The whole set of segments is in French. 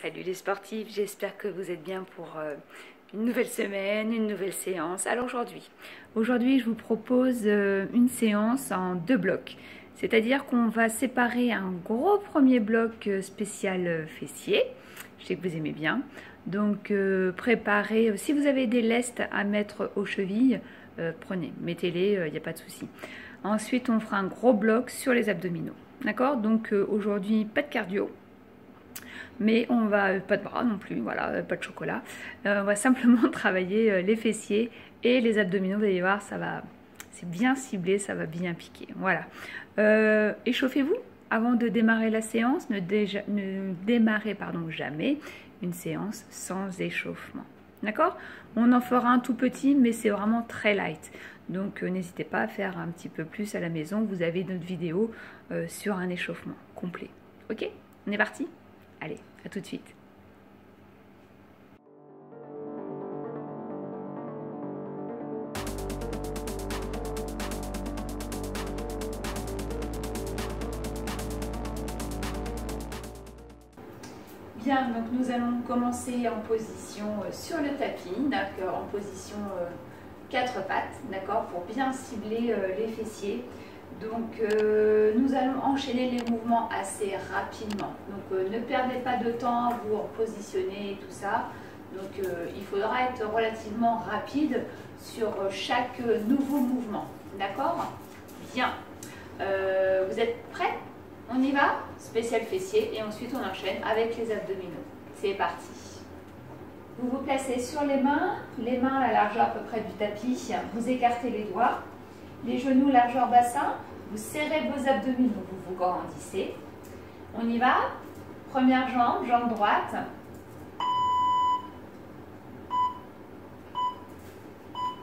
Salut les sportifs, j'espère que vous êtes bien pour une nouvelle semaine, une nouvelle séance. Alors aujourd'hui je vous propose une séance en deux blocs. C'est-à-dire qu'on va séparer un gros premier bloc spécial fessier. Je sais que vous aimez bien. Donc préparez, si vous avez des lestes à mettre aux chevilles, prenez, mettez-les, il n'y a pas de souci. Ensuite on fera un gros bloc sur les abdominaux. D'accord? Donc aujourd'hui pas de cardio. Mais on va, pas de bras non plus, voilà, pas de chocolat. On va simplement travailler les fessiers et les abdominaux. Vous allez voir, ça va, c'est bien ciblé, ça va bien piquer. Voilà. Échauffez-vous avant de démarrer la séance. Ne démarrez jamais une séance sans échauffement. D'accord? On en fera un tout petit, mais c'est vraiment très light. Donc n'hésitez pas à faire un petit peu plus à la maison. Vous avez notre vidéo sur un échauffement complet. Ok? On est parti? Allez, à tout de suite. Bien, donc nous allons commencer en position sur le tapis, d'accord, en position 4 pattes, d'accord, pour bien cibler les fessiers. Donc nous allons enchaîner les mouvements assez rapidement. Donc ne perdez pas de temps à vous repositionner et tout ça. Donc il faudra être relativement rapide sur chaque nouveau mouvement. D'accord? Bien. Vous êtes prêts? On y va? Spécial fessier et ensuite on enchaîne avec les abdominaux. C'est parti. Vous vous placez sur les mains à la largeur à peu près du tapis. Vous écartez les doigts. Les genoux largeur bassin, vous serrez vos abdominaux, vous vous grandissez. On y va. Première jambe, jambe droite.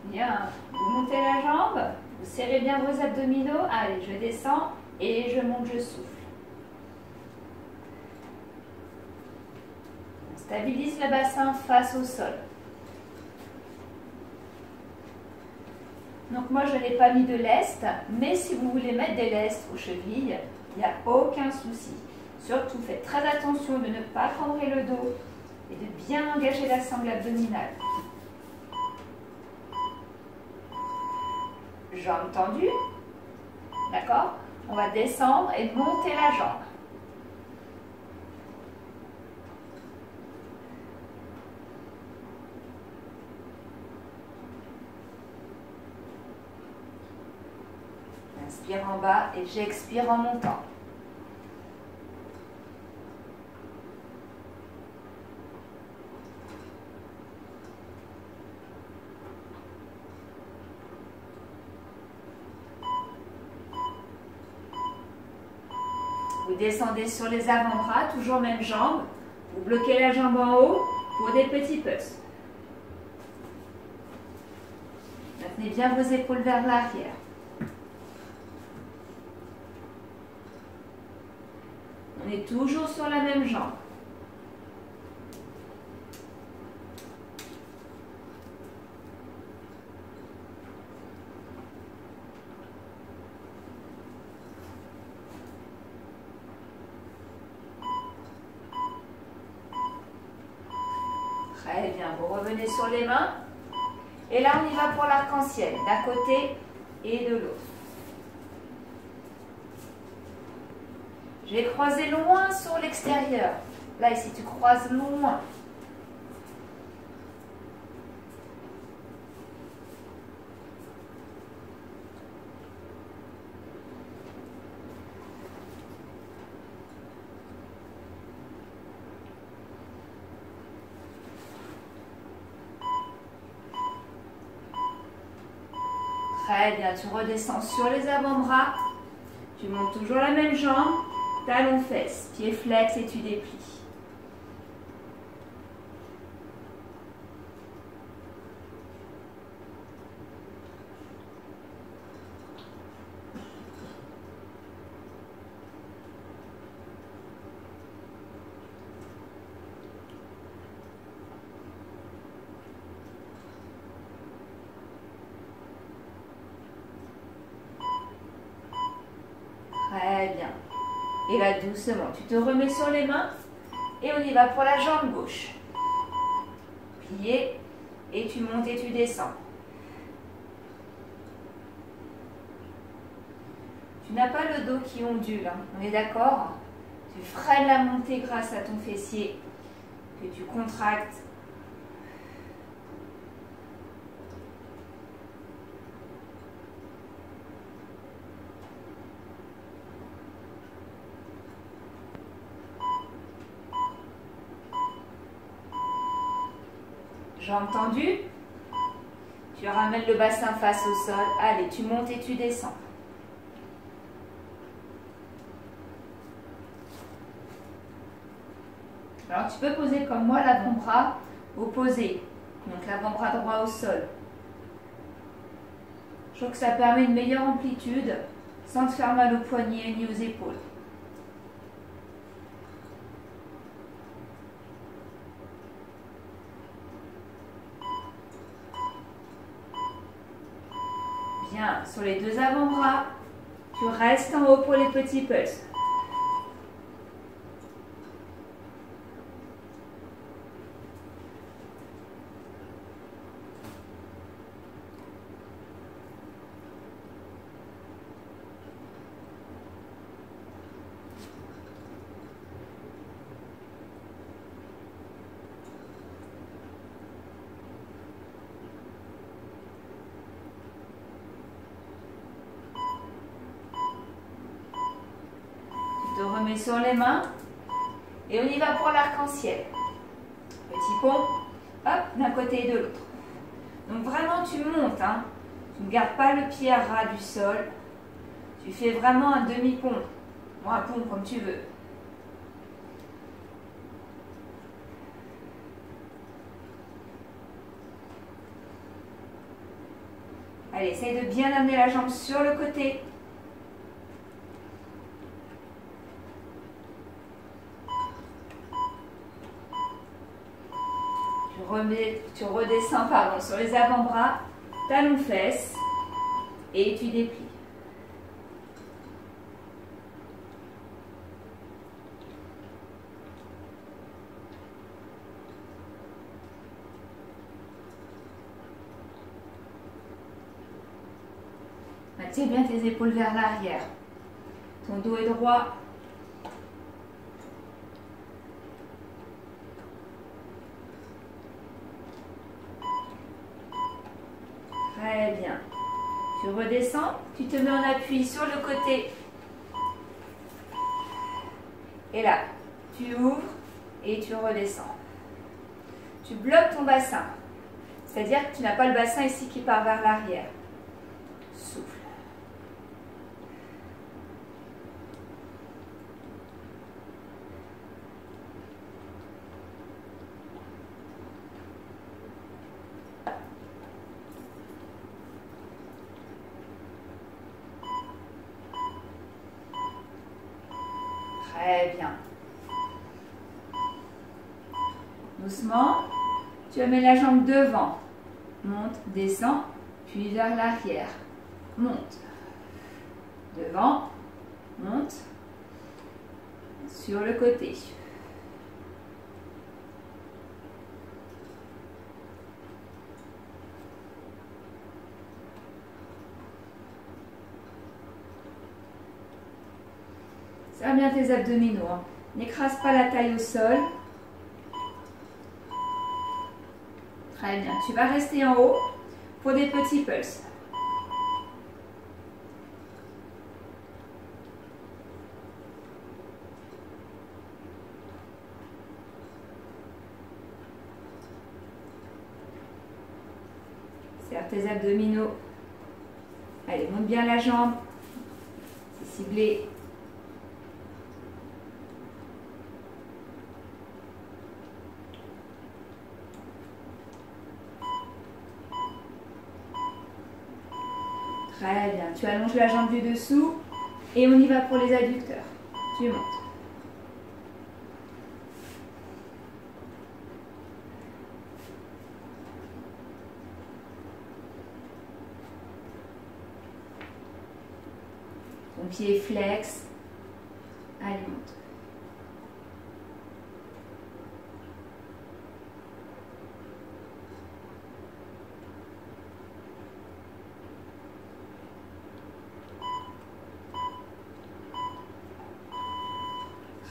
Bien. Vous montez la jambe, vous serrez bien vos abdominaux. Allez, je descends et je monte, je souffle. On stabilise le bassin face au sol. Donc moi je n'ai pas mis de lest, mais si vous voulez mettre des lestes aux chevilles, il n'y a aucun souci. Surtout faites très attention de ne pas cambrer le dos et de bien engager la sangle abdominale. Jambes tendues, d'accord? On va descendre et monter la jambe. Inspire en bas et j'expire en montant. Vous descendez sur les avant-bras, toujours même jambe. Vous bloquez la jambe en haut pour des petits pulses. Maintenez bien vos épaules vers l'arrière. On est toujours sur la même jambe. Très bien, vous revenez sur les mains. Et là, on y va pour l'arc-en-ciel, d'un côté et de l'autre. Je vais croiser loin sur l'extérieur. Là, ici, tu croises loin. Très bien, tu redescends sur les avant-bras. Tu montes toujours la même jambe. Talon fesses, pied flex et tu déplies. Très bien. Et là, doucement, tu te remets sur les mains Et on y va pour la jambe gauche. Plié. Et tu montes et tu descends. Tu n'as pas le dos qui ondule, hein. On est d'accord? Tu freines la montée grâce à ton fessier que tu contractes. Jambes tendues. Tu ramènes le bassin face au sol. Allez, tu montes et tu descends. Alors tu peux poser comme moi l'avant-bras opposé. Donc l'avant-bras droit au sol. Je trouve que ça permet une meilleure amplitude sans te faire mal aux poignets ni aux épaules. Bien, sur les deux avant-bras, tu restes en haut pour les petits pulses. Tu te remets sur les mains et on y va pour l'arc-en-ciel. Petit pont, hop, d'un côté et de l'autre. Donc vraiment tu montes, hein. Tu ne gardes pas le pied à ras du sol. Tu fais vraiment un demi-pont ou un pont comme tu veux. Allez, essaye de bien amener la jambe sur le côté. Tu redescends sur les avant-bras, talons fesses et tu déplies. Tiens bien tes épaules vers l'arrière. Ton dos est droit. Très bien. Tu redescends, tu te mets en appui sur le côté. Et là, tu ouvres et tu redescends. Tu bloques ton bassin. C'est-à-dire que tu n'as pas le bassin ici qui part vers l'arrière. Souffle. Très bien. Doucement, tu mets la jambe devant. Monte, descends, puis vers l'arrière. Monte. Devant, monte. Sur le côté. Serre bien tes abdominaux. Hein. N'écrase pas la taille au sol. Très bien. Tu vas rester en haut pour des petits pulses. Serre tes abdominaux. Allez, monte bien la jambe. C'est ciblé. Très bien. Tu allonges la jambe du dessous et on y va pour les adducteurs. Tu montes. Ton pied flex. Allez, monte.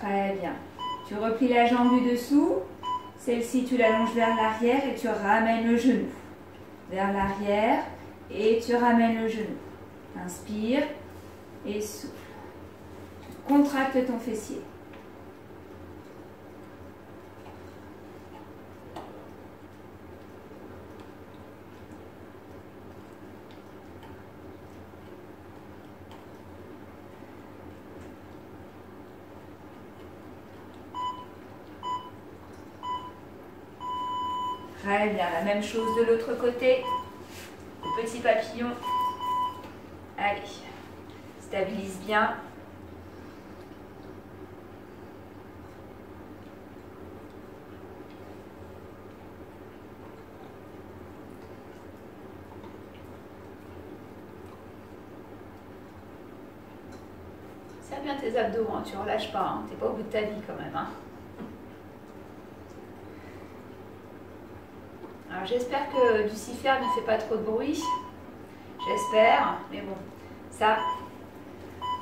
Très bien. Tu replies la jambe du dessous. Celle-ci, tu l'allonges vers l'arrière et tu ramènes le genou. Vers l'arrière et tu ramènes le genou. Inspire et souffle. Tu contractes ton fessier. Très bien, la même chose de l'autre côté. Le petit papillon. Allez, stabilise bien. Serre bien tes abdos, hein, tu ne relâches pas, hein, tu n'es pas au bout de ta vie quand même. Hein. Alors j'espère que du sifflet ne fait pas trop de bruit. J'espère, mais bon, ça.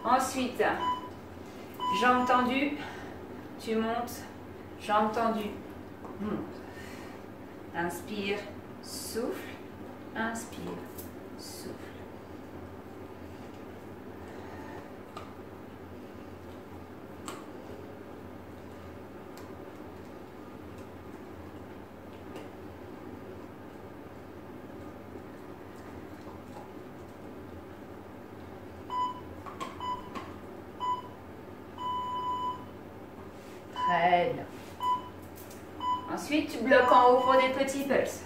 Ensuite, jambes tendues, tu montes, jambes tendues, monte. Inspire, souffle, inspire, souffle. Très bien. Ensuite, tu bloques en haut pour des petits pulses.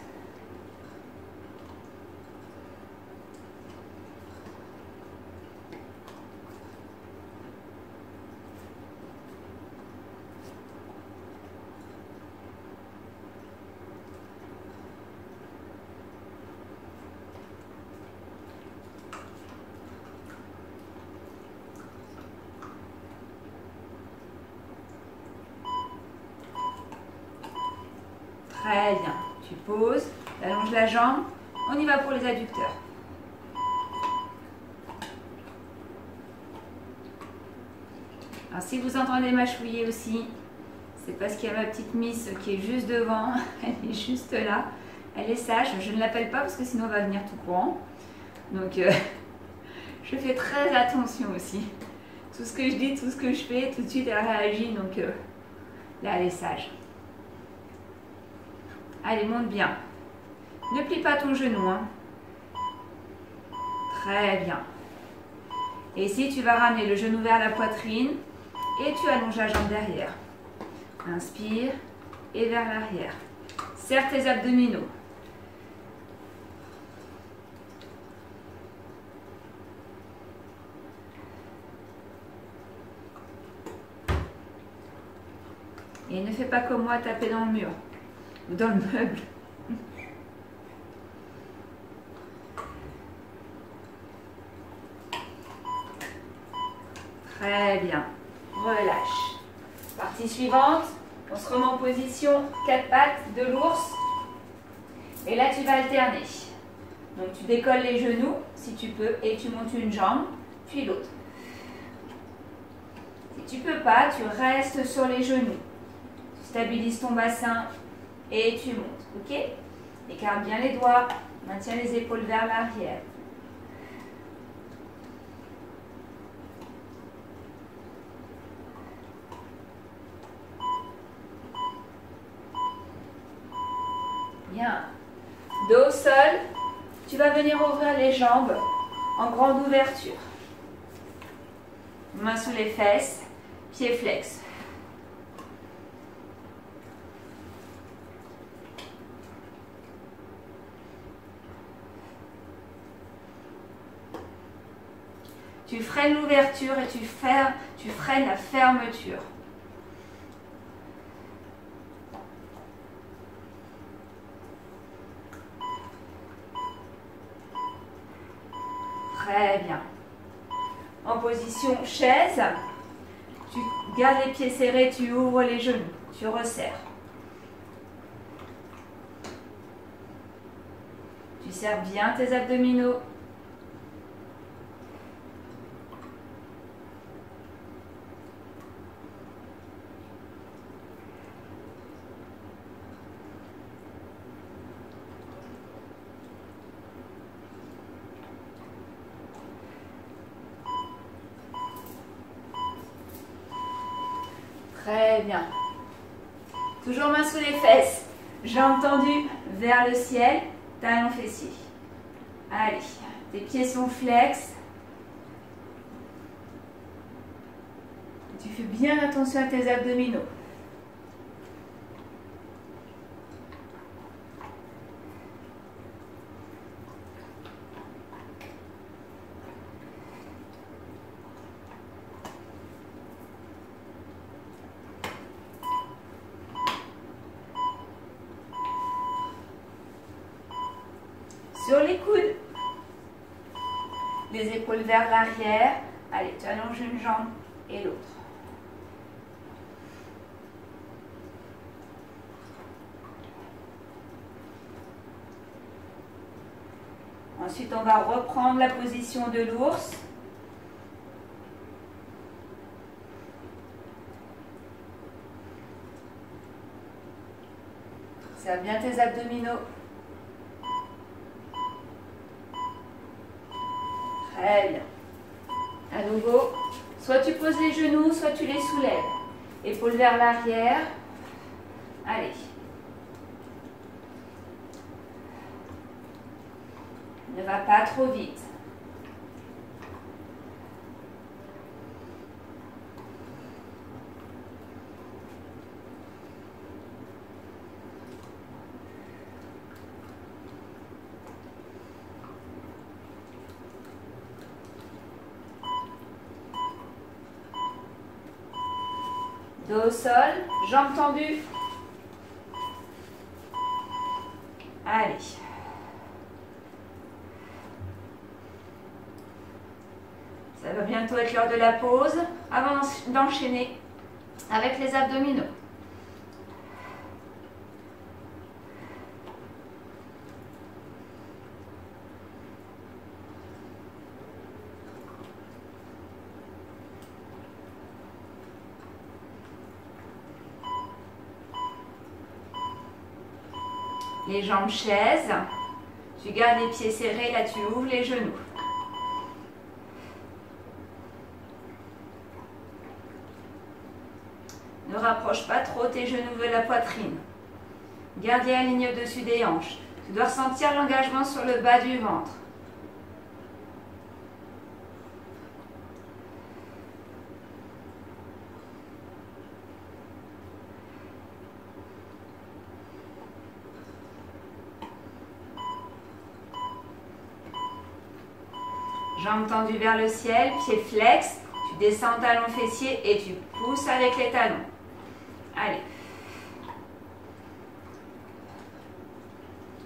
Très bien. Tu poses, tu allonges la jambe. On y va pour les adducteurs. Alors si vous entendez mâchouiller aussi, c'est parce qu'il y a ma petite Miss qui est juste devant. Elle est juste là. Elle est sage. Je ne l'appelle pas parce que sinon elle va venir tout courant. Donc je fais très attention aussi. Tout ce que je dis, tout ce que je fais, tout de suite elle réagit. Donc là elle est sage. Allez, monte bien. Ne plie pas ton genou. Hein. Très bien. Et ici, tu vas ramener le genou vers la poitrine et tu allonges la jambe derrière. Inspire et vers l'arrière. Serre tes abdominaux. Et ne fais pas comme moi, taper dans le mur. Dans le meuble. Très bien. Relâche. Partie suivante. On se remet en position 4 pattes de l'ours. Et là, tu vas alterner. Donc, tu décolles les genoux, si tu peux, et tu montes une jambe, puis l'autre. Si tu ne peux pas, tu restes sur les genoux. Tu stabilises ton bassin. Et tu montes, ok? Écarte bien les doigts, maintiens les épaules vers l'arrière. Bien. Dos au sol, tu vas venir ouvrir les jambes en grande ouverture. Mains sous les fesses, pieds flex. Tu freines l'ouverture et tu freines la fermeture. Très bien. En position chaise, tu gardes les pieds serrés, tu ouvres les genoux, tu resserres. Tu serres bien tes abdominaux. Très bien. Toujours main sous les fesses. Jambes tendues vers le ciel. Talons fessiers. Allez, tes pieds sont flex. Tu fais bien attention à tes abdominaux. Sur les coudes, les épaules vers l'arrière. Allez, tu allonges une jambe et l'autre. Ensuite, on va reprendre la position de l'ours. Serre bien tes abdominaux. Très bien. À nouveau, soit tu poses les genoux, soit tu les soulèves. Épaules vers l'arrière. Allez. Ne va pas trop vite. Dos au sol, jambes tendues. Allez. Ça va bientôt être l'heure de la pause avant d'enchaîner avec les abdominaux. Les jambes chaises, tu gardes les pieds serrés, là tu ouvres les genoux. Ne rapproche pas trop tes genoux de la poitrine. Garde les alignés au-dessus des hanches. Tu dois ressentir l'engagement sur le bas du ventre. Jambes tendues vers le ciel, pieds flex. Tu descends talons fessiers et tu pousses avec les talons. Allez.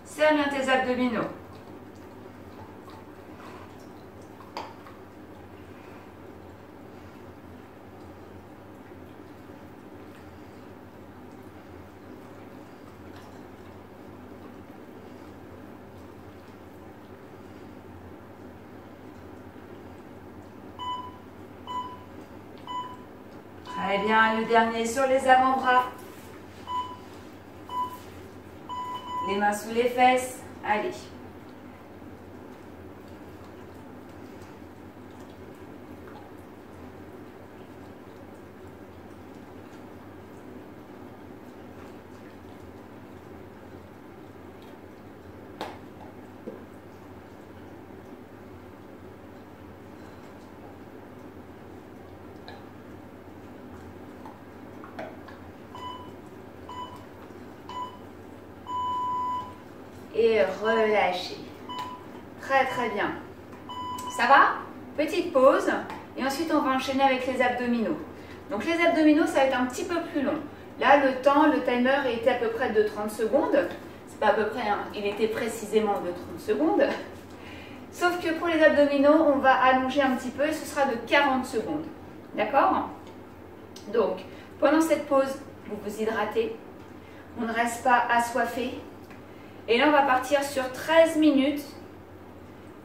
Serre bien tes abdominaux. Très bien, le dernier sur les avant-bras. Les mains sous les fesses. Allez. Et relâchez. Très très bien. Ça va? Petite pause et ensuite on va enchaîner avec les abdominaux. Donc les abdominaux, ça va être un petit peu plus long. Là, le temps, le timer était à peu près de 30 secondes. C'est pas à peu près, hein, il était précisément de 30 secondes. Sauf que pour les abdominaux, on va allonger un petit peu et ce sera de 40 secondes. D'accord? Donc, pendant cette pause, vous vous hydratez. On ne reste pas assoiffé. Et là, on va partir sur 13 minutes.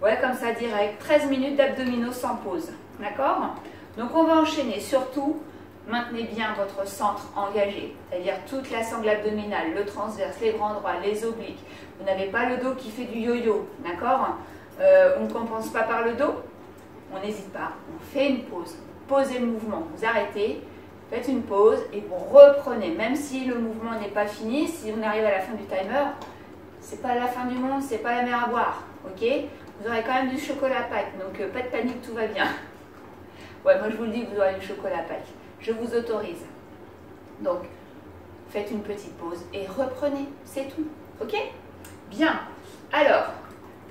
Ouais, comme ça, direct. 13 minutes d'abdominaux sans pause. D'accord? Donc, on va enchaîner. Surtout, maintenez bien votre centre engagé. C'est-à-dire toute la sangle abdominale, le transverse, les bras droits, les obliques. Vous n'avez pas le dos qui fait du yo-yo. D'accord? On ne compense pas par le dos. On n'hésite pas. On fait une pause. Posez le mouvement. Vous arrêtez. Faites une pause et vous reprenez. Même si le mouvement n'est pas fini, si on arrive à la fin du timer, c'est pas la fin du monde, c'est pas la mer à boire. Ok? Vous aurez quand même du chocolat Pâques, donc pas de panique, tout va bien. Ouais, moi je vous le dis, vous aurez du chocolat Pâques. Je vous autorise. Donc, faites une petite pause et reprenez, c'est tout. Ok? Bien. Alors,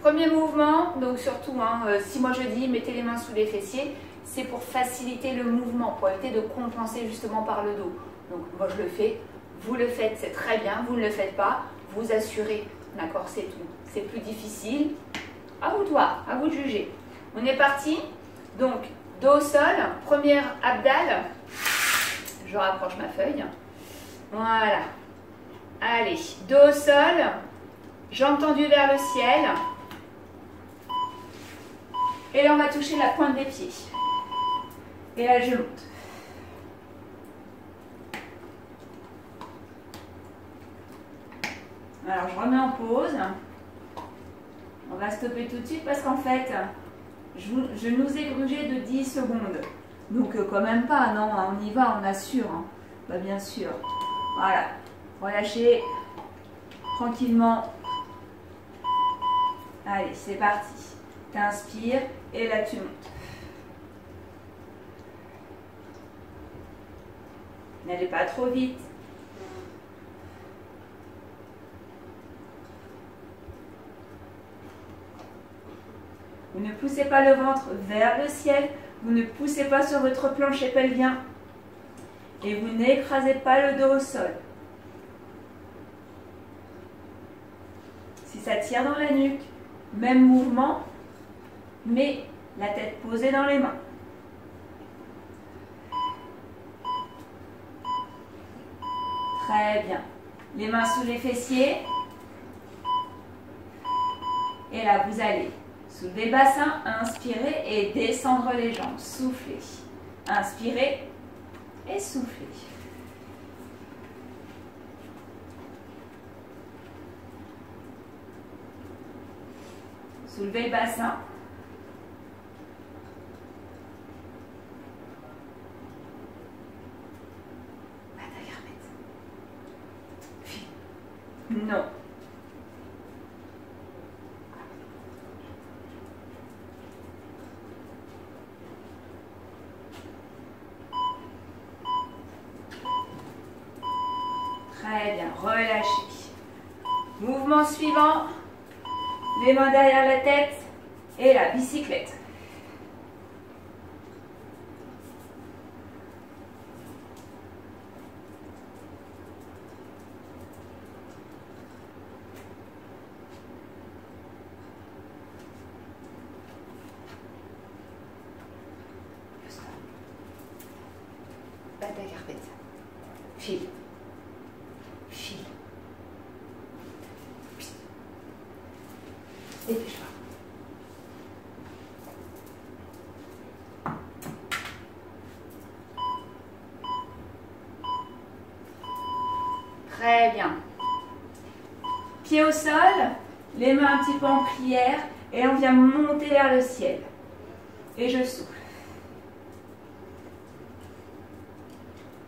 premier mouvement, donc surtout, si moi je dis mettez les mains sous les fessiers, c'est pour faciliter le mouvement, pour éviter de compenser justement par le dos. Donc moi je le fais, vous le faites, c'est très bien, vous ne le faites pas, vous assurez, d'accord, c'est tout. C'est plus difficile, à vous de voir, à vous de juger. On est parti, donc dos au sol, première abdale, je rapproche ma feuille, voilà. Allez, dos au sol, jambes tendues vers le ciel. Et là, on va toucher la pointe des pieds. Et là, je monte. Alors, je remets en pause. On va stopper tout de suite parce qu'en fait, je nous ai grugé de 10 secondes. Donc, quand même pas, non, on y va, on assure. Bah, bien sûr. Voilà. Relâchez tranquillement. Allez, c'est parti. T'inspires et là tu montes. N'allez pas trop vite. Vous ne poussez pas le ventre vers le ciel. Vous ne poussez pas sur votre plancher pelvien. Et vous n'écrasez pas le dos au sol. Si ça tire dans la nuque, même mouvement, mais la tête posée dans les mains. Très bien. Les mains sous les fessiers. Et là, vous allez soulever le bassin, inspirer et descendre les jambes. Soufflez. Inspirez et soufflez. Soulevez le bassin. Non. Très bien, relâchez. Mouvement suivant. Les mains derrière la tête et la bicyclette. Batte la carpette. File. File. Dépêche-toi. Très bien. Pieds au sol, les mains un petit peu en prière et on vient monter vers le ciel. Et je souffle.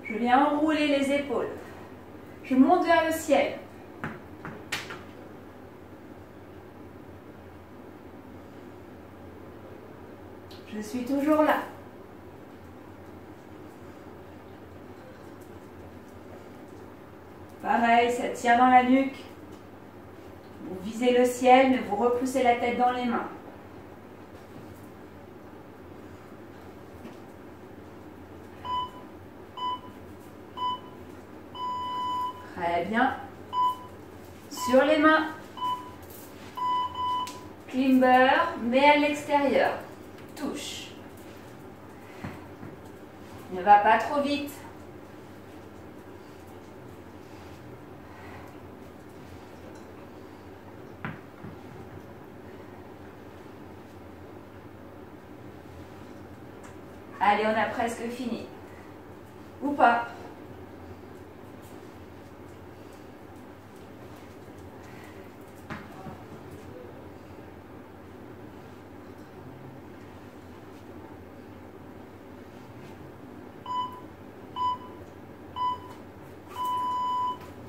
Je viens enrouler les épaules. Je monte vers le ciel. Je suis toujours là. Pareil, ça tire dans la nuque. Vous visez le ciel, mais vous repoussez la tête dans les mains. Très bien. Sur les mains. Climber, mais à l'extérieur. Touche. Ne va pas trop vite. Allez, on a presque fini. Ou pas.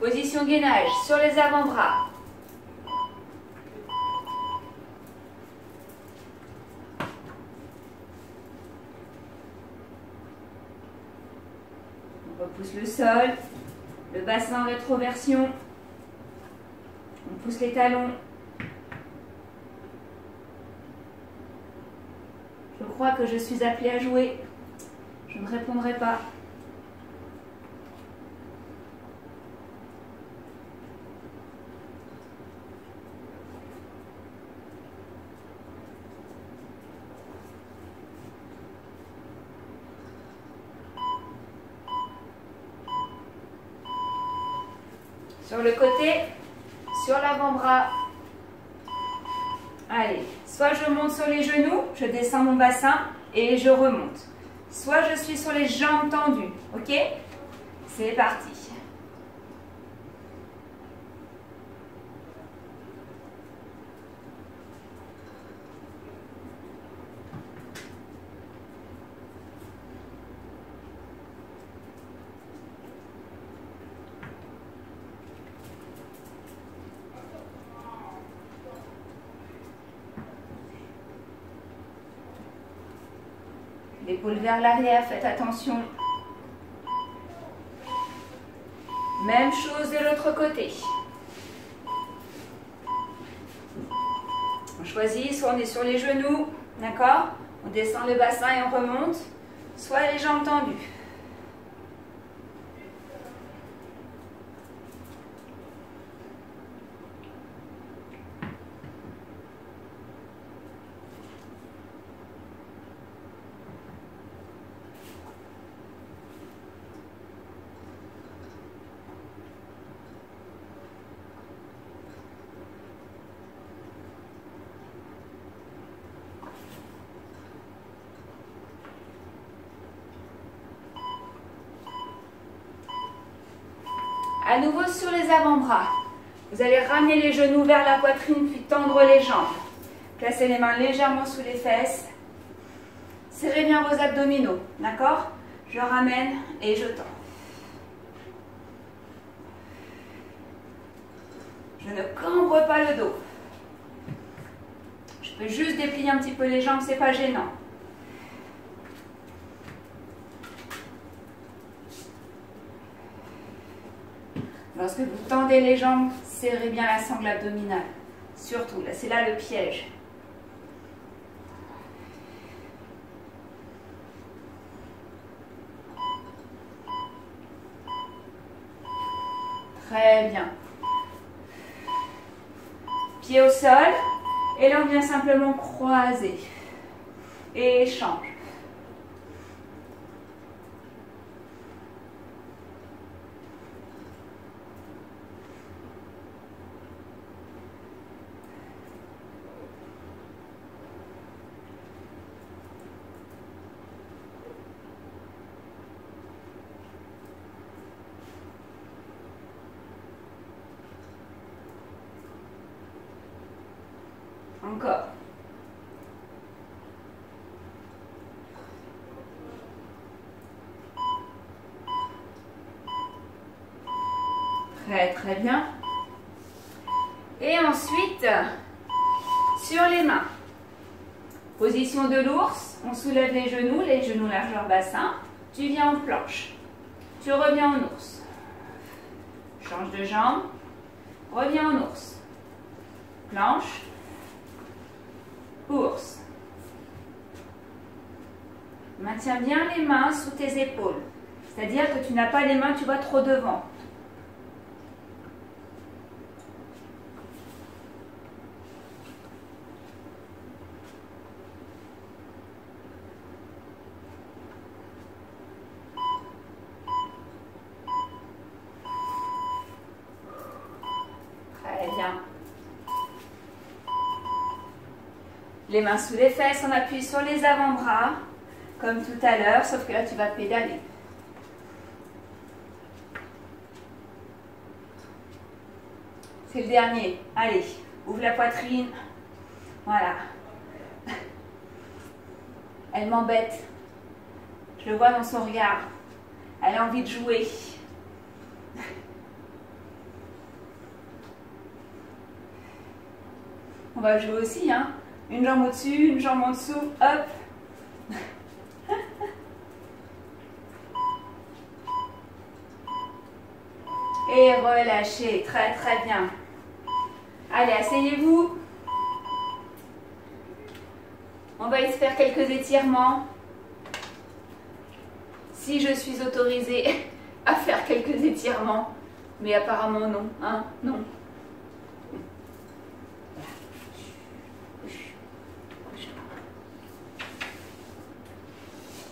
Position gainage sur les avant-bras. On repousse le sol, le bassin en rétroversion. On pousse les talons. Je crois que je suis appelée à jouer. Je ne répondrai pas. Sur le côté, sur l'avant-bras. Allez, soit je monte sur les genoux, je descends mon bassin et je remonte. Soit je suis sur les jambes tendues, ok? C'est parti. L'épaule vers l'arrière, faites attention. Même chose de l'autre côté. On choisit, soit on est sur les genoux, d'accord? On descend le bassin et on remonte, soit les jambes tendues. À nouveau sur les avant-bras. Vous allez ramener les genoux vers la poitrine, puis tendre les jambes. Placez les mains légèrement sous les fesses. Serrez bien vos abdominaux, d'accord? Je ramène et je tends. Je ne cambre pas le dos. Je peux juste déplier un petit peu les jambes, c'est pas gênant. Lorsque vous tendez les jambes, serrez bien la sangle abdominale. Surtout, là, c'est là le piège. Très bien. Pied au sol. Et là, on vient simplement croiser. Et échange. Encore. Très très bien. Et ensuite, sur les mains. Position de l'ours, on soulève les genoux largeur bassin. Tu viens en planche. Tu reviens en ours. Change de jambe. Reviens en ours. Planche. Ours. Maintiens bien les mains sous tes épaules. C'est-à-dire que tu n'as pas les mains, tu vas trop devant. Très bien. Les mains sous les fesses, on appuie sur les avant-bras, comme tout à l'heure, sauf que là, tu vas pédaler. C'est le dernier. Allez, ouvre la poitrine. Voilà. Elle m'embête. Je le vois dans son regard. Elle a envie de jouer. On va jouer aussi, hein. Une jambe au-dessus, une jambe en dessous, hop. Et relâchez, très très bien. Allez, asseyez-vous. On va essayer de faire quelques étirements. Si je suis autorisée à faire quelques étirements, mais apparemment non, hein, non.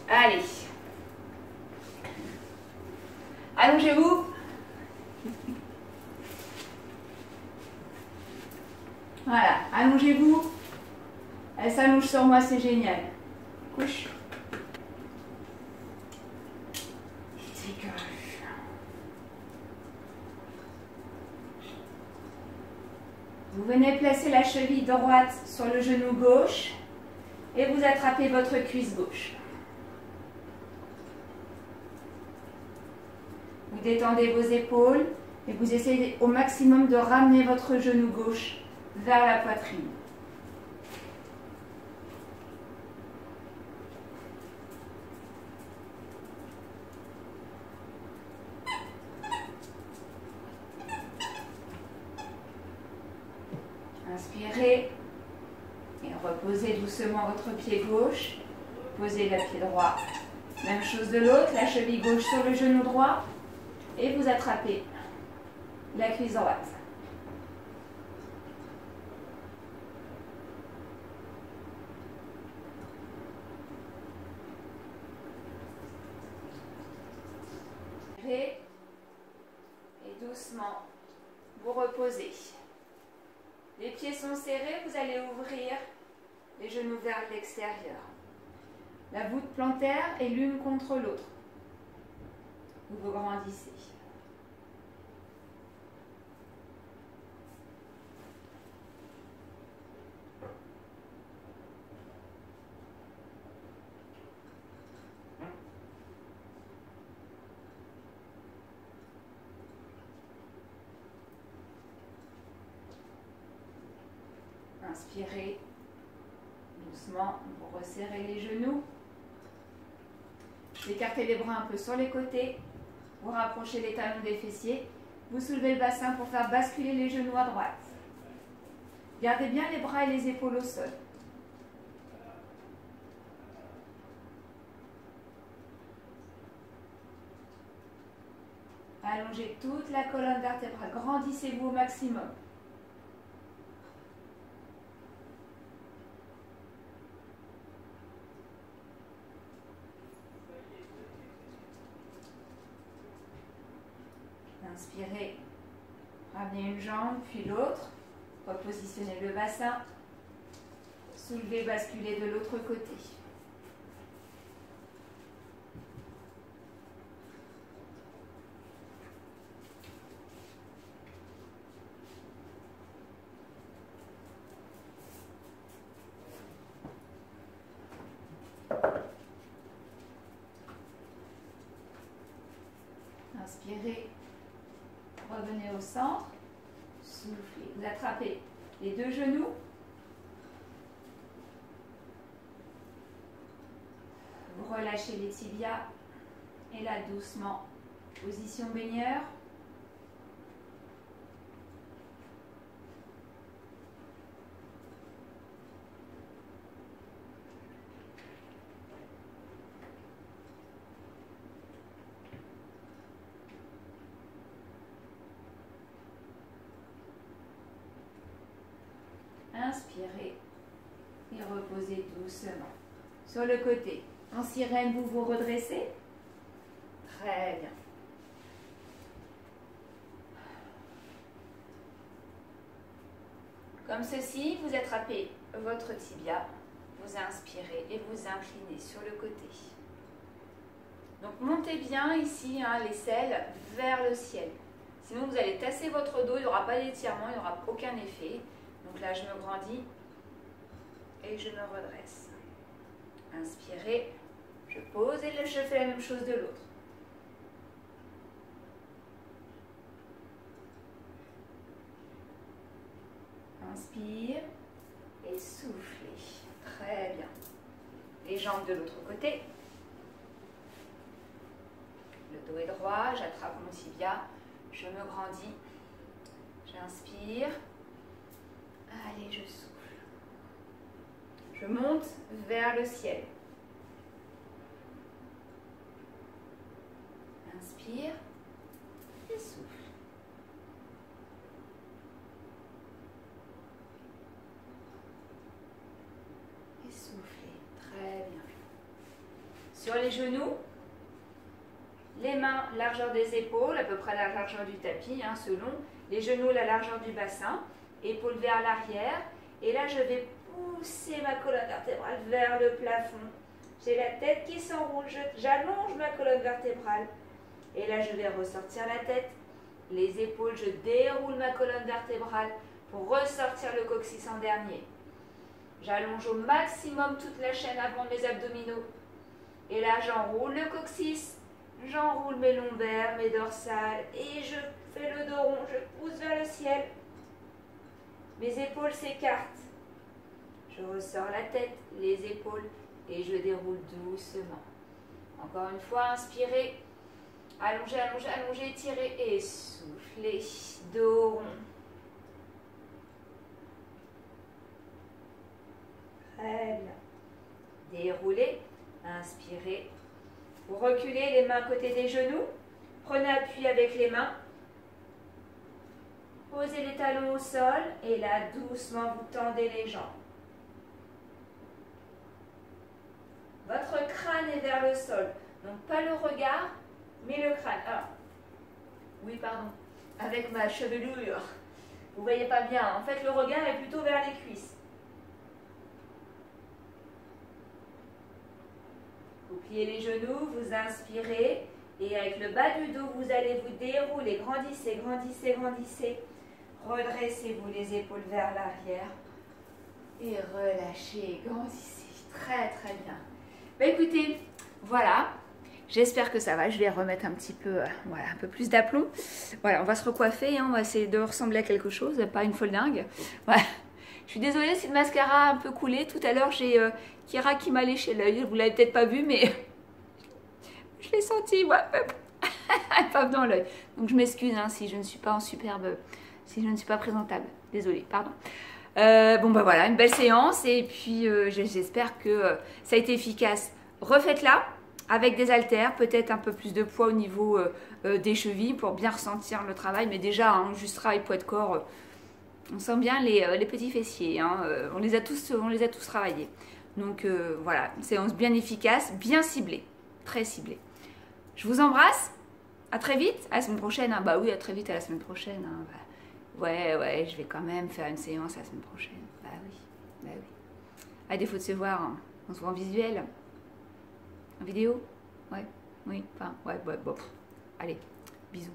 Allez. Allongez-vous. Voilà, allongez-vous. Elle s'allonge sur moi, c'est génial. Couche. Vous venez placer la cheville droite sur le genou gauche et vous attrapez votre cuisse gauche. Vous détendez vos épaules et vous essayez au maximum de ramener votre genou gauche vers la poitrine. Inspirez et reposez doucement votre pied gauche. Posez le pied droit. Même chose de l'autre, la cheville gauche sur le genou droit et vous attrapez la cuisse droite. Et doucement, vous reposez. Les pieds sont serrés, vous allez ouvrir les genoux vers l'extérieur. La voûte plantaire est l'une contre l'autre. Vous vous grandissez. Inspirez doucement, vous resserrez les genoux. Écartez les bras un peu sur les côtés. Vous rapprochez les talons des fessiers. Vous soulevez le bassin pour faire basculer les genoux à droite. Gardez bien les bras et les épaules au sol. Allongez toute la colonne vertébrale. Grandissez-vous au maximum. Inspirez, ramenez une jambe, puis l'autre. Repositionnez le bassin. Soulevez, basculez de l'autre côté. Inspirez, revenez au centre, soufflez, vous attrapez les deux genoux, vous relâchez les tibias et là doucement, position baigneur. Inspirez et reposez doucement. Sur le côté, en sirène, vous vous redressez. Très bien. Comme ceci, vous attrapez votre tibia, vous inspirez et vous inclinez sur le côté. Donc montez bien ici l'aisselle vers le ciel. Sinon vous allez tasser votre dos, il n'y aura pas d'étirement, il n'y aura aucun effet. Donc là, je me grandis et je me redresse. Inspirez, je pose et je fais la même chose de l'autre. Inspire, et soufflez. Très bien. Les jambes de l'autre côté. Le dos est droit, j'attrape mon tibia, je me grandis. J'inspire. Allez, je souffle. Je monte vers le ciel. Inspire et souffle. Et soufflez. Très bien. Sur les genoux, les mains, largeur des épaules, à peu près la largeur du tapis, hein, selon. Les genoux, la largeur du bassin. Épaules vers l'arrière. Et là, je vais pousser ma colonne vertébrale vers le plafond. J'ai la tête qui s'enroule. J'allonge ma colonne vertébrale. Et là, je vais ressortir la tête. Les épaules, je déroule ma colonne vertébrale pour ressortir le coccyx en dernier. J'allonge au maximum toute la chaîne avant mes abdominaux. Et là, j'enroule le coccyx. J'enroule mes lombaires, mes dorsales. Et je fais le dos rond. Je pousse vers le ciel. Mes épaules s'écartent. Je ressors la tête, les épaules et je déroule doucement. Encore une fois, inspirez. Allongez, allongez, allongez, étirez et soufflez. Dos rond. Très bien. Déroulez. Inspirez. Vous reculez les mains à côté des genoux. Prenez appui avec les mains. Posez les talons au sol et là, doucement, vous tendez les jambes. Votre crâne est vers le sol. Donc, pas le regard, mais le crâne. Alors, oui, pardon, avec ma chevelure. Vous voyez pas bien. En fait, le regard est plutôt vers les cuisses. Vous pliez les genoux, vous inspirez. Et avec le bas du dos, vous allez vous dérouler. Grandissez, grandissez, grandissez. Redressez-vous les épaules vers l'arrière. Et relâchez, grandissez. Très, très bien. Bah, écoutez, voilà. J'espère que ça va. Je vais remettre un petit peu, voilà, un peu plus d'aplomb. Voilà, on va se recoiffer. Hein, on va essayer de ressembler à quelque chose, pas une folle dingue. Voilà. Je suis désolée si le mascara a un peu coulé. Tout à l'heure, j'ai Kira qui m'a léché l'œil. Vous l'avez peut-être pas vu, mais je l'ai senti, moi. Pas dans l'œil. Donc je m'excuse hein, si je ne suis pas en superbe, si je ne suis pas présentable. Désolée, pardon. Bon bah voilà, une belle séance et puis j'espère que ça a été efficace. Refaites-la avec des haltères, peut-être un peu plus de poids au niveau des chevilles pour bien ressentir le travail. Mais déjà, hein, juste travail poids de corps, on sent bien les petits fessiers. Hein, on les a tous travaillés. Donc voilà, une séance bien efficace, bien ciblée, très ciblée. Je vous embrasse. À très vite, à la semaine prochaine. Hein. Bah oui, à très vite, à la semaine prochaine. Hein. Bah, ouais, je vais quand même faire une séance la semaine prochaine. Bah oui. À défaut de se voir, hein, on se voit en visuel. En vidéo. Ouais, oui, enfin, ouais, bon. Allez, bisous.